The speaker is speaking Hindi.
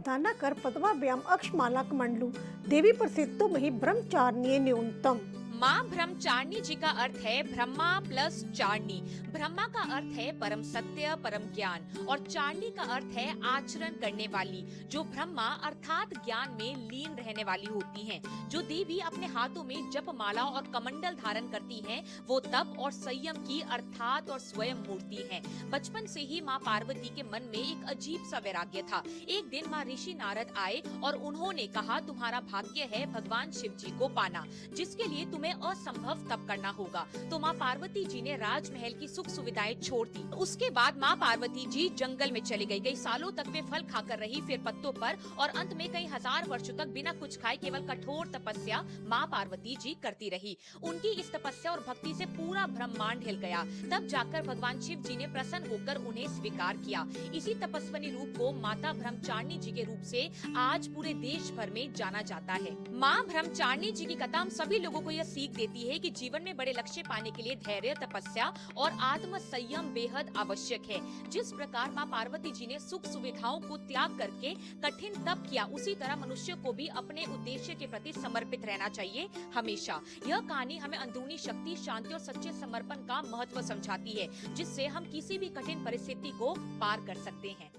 दाना कर पद्माभ्याम अक्षमाला कमंडलू देवी प्रसिद्धों में ही ब्रह्मचारिणी न्यूनतम। माँ ब्रह्मचारिणी जी का अर्थ है ब्रह्मा प्लस चारणी। ब्रह्मा का अर्थ है परम सत्य परम ज्ञान और चारणी का अर्थ है आचरण करने वाली, जो ब्रह्मा अर्थात ज्ञान में लीन रहने वाली होती हैं। जो देवी अपने हाथों में जपमाला और कमंडल धारण करती हैं, वो तप और संयम की अर्थात और स्वयं मूर्ति हैं। बचपन से ही माँ पार्वती के मन में एक अजीब सा वैराग्य था। एक दिन माँ ऋषि नारद आए और उन्होंने कहा, तुम्हारा भाग्य है भगवान शिव जी को पाना, जिसके लिए तुम्हें असंभव तप करना होगा। तो माँ पार्वती जी ने राजमहल की सुख सुविधाएं छोड़ दी। उसके बाद माँ पार्वती जी जंगल में चली गई। कई सालों तक वे फल खाकर रही, फिर पत्तों पर, और अंत में कई हजार वर्षों तक बिना कुछ खाए केवल कठोर तपस्या माँ पार्वती जी करती रही। उनकी इस तपस्या और भक्ति से पूरा ब्रह्मांड हिल गया। तब जाकर भगवान शिव जी ने प्रसन्न होकर उन्हें स्वीकार किया। इसी तपस्विनी रूप को माता ब्रह्मचारिणी जी के रूप से आज पूरे देश भर में जाना जाता है। माँ ब्रह्मचारिणी जी की कथा हम सभी लोगों को यह सीख देती है कि जीवन में बड़े लक्ष्य पाने के लिए धैर्य, तपस्या और आत्म संयम बेहद आवश्यक है। जिस प्रकार माँ पार्वती जी ने सुख सुविधाओं को त्याग करके कठिन तप किया, उसी तरह मनुष्य को भी अपने उद्देश्य के प्रति समर्पित रहना चाहिए हमेशा। यह कहानी हमें अंदरूनी शक्ति, शांति और सच्चे समर्पण का महत्व समझाती है, जिससे हम किसी भी कठिन परिस्थिति को पार कर सकते हैं।